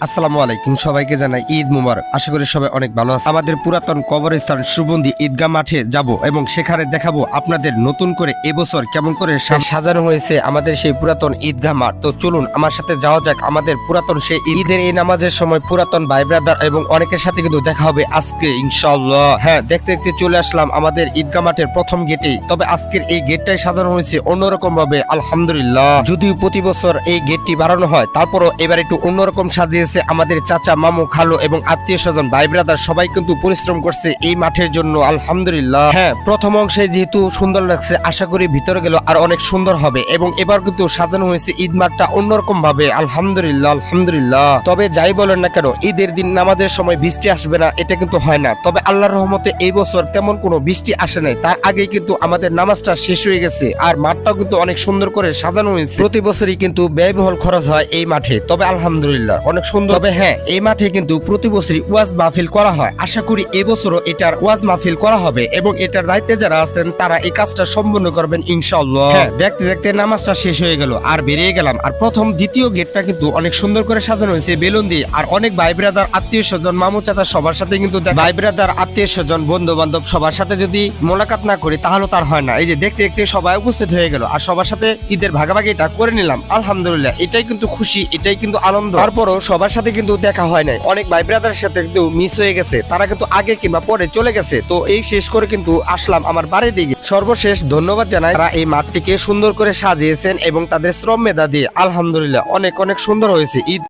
আসসালামু আলাইকুম, সবাইকে জানাই ঈদ মুবারক। আশা করি সবাই অনেক ভালো আছে। আমাদের পুরাতন কবরস্থান সুবন্দি ঈদগাহ মাঠে যাব এবং সেখানে দেখাবো আপনাদের নতুন করে এবছর কেমন করে সাজানো হয়েছে আমাদের সেই পুরাতন ঈদগাহ মাঠ। তো চলুন আমার সাথে যাওয়া যাক আমাদের পুরাতন সেই ঈদের এই নামাজের সময় পুরাতন ভাই ব্রাদার এবং অনেকের সাথে কিন্তু দেখা হবে আজকে ইনশাআল্লাহ। হ্যাঁ, দেখতে দেখতে চলে আসলাম আমাদের ঈদগাহ মাঠের প্রথম গেটেই। তবে আজকের এই গেটটাই সাজানো হয়েছে অন্যরকম ভাবে, আলহামদুলিল্লাহ। যদিও প্রতি বছর এই গেটটি বাড়ানো হয়, তারপরও এবার একটু অন্যরকম সাজিয়ে আমাদের চাচা, মামু, খালু এবং আত্মীয় স্বজন, ভাই ব্রাদার সবাই কিন্তু পরিশ্রম করছে এই মাঠের জন্য, আলহামদুলিল্লাহ। হ্যাঁ, প্রথম অংশে যেহেতু সুন্দর লাগছে, আশা করি ভিতরে গেল আর অনেক সুন্দর হবে। এবং এবার কিন্তু সাজানো হয়েছে ঈদ মাঠটা অন্যরকম ভাবে, আলহামদুলিল্লাহ আলহামদুলিল্লাহ। তবে যাই বলেন না কেন, ঈদের দিন নামাজের সময় বৃষ্টি আসবে না এটা কিন্তু হয় না। তবে আল্লাহর রহমতে এই বছর তেমন কোনো বৃষ্টি আসে নাই, তার আগেই কিন্তু আমাদের নামাজটা শেষ হয়ে গেছে। আর মাঠটাও কিন্তু অনেক সুন্দর করে সাজানো হয়েছে। প্রতি বছরই কিন্তু ব্যয়বহুল খরচ হয় এই মাঠে, তবে আলহামদুলিল্লাহ অনেক সুন্দর। তবে হ্যাঁ, এই মাঠে কিন্তু প্রতি বছরই ওয়াজ মাহফিল করা হয়। আশা করি এবছরও এটার ওয়াজ মাহফিল করা হবে এবং এটার দায়িত্বে যারা আছেন তারা এই কাজটা সম্পূর্ণ করবেন ইনশাআল্লাহ। হ্যাঁ, দেখতে দেখতে নামাজটা শেষ হয়ে গেল আর বেরিয়ে গেলাম। আর প্রথম দ্বিতীয় গেটটা কিন্তু অনেক সুন্দর করে সাজানো হয়েছে বেলুন দিয়ে। আর অনেক ভাই ব্রাদার, আত্মীয় স্বজন, মামু চাচা সবার সাথে কিন্তু ভাই ব্রাদার, আত্মীয় স্বজন, বন্ধু বান্ধব সবার সাথে যদি মোলাকাত না করি তাহলে তার হয় না। এই যে দেখতে দেখতে সবাই উপস্থিত হয়ে গেল আর সবার সাথে ঈদের ভাগাভাগিটা করে নিলাম, আলহামদুলিল্লাহ। এটাই কিন্তু খুশি, এটাই কিন্তু আনন্দ। তারপরও সবার সাথে কিন্তু দেখা হয় নাই, অনেক ভাই ব্রাদারের সাথে কিন্তু মিস হয়ে গেছে, তারা কিন্তু আগে কিংবা পরে চলে গেছে। তো এই শেষ করে কিন্তু আসলাম আমার বাড়ির দিকে। সর্বশেষ ধন্যবাদ জানাই তারা এই মাঠটিকে সুন্দর করে সাজিয়েছেন এবং তাদের শ্রম মেধা দিয়ে, আলহামদুলিল্লাহ অনেক অনেক সুন্দর হয়েছে ঈদ।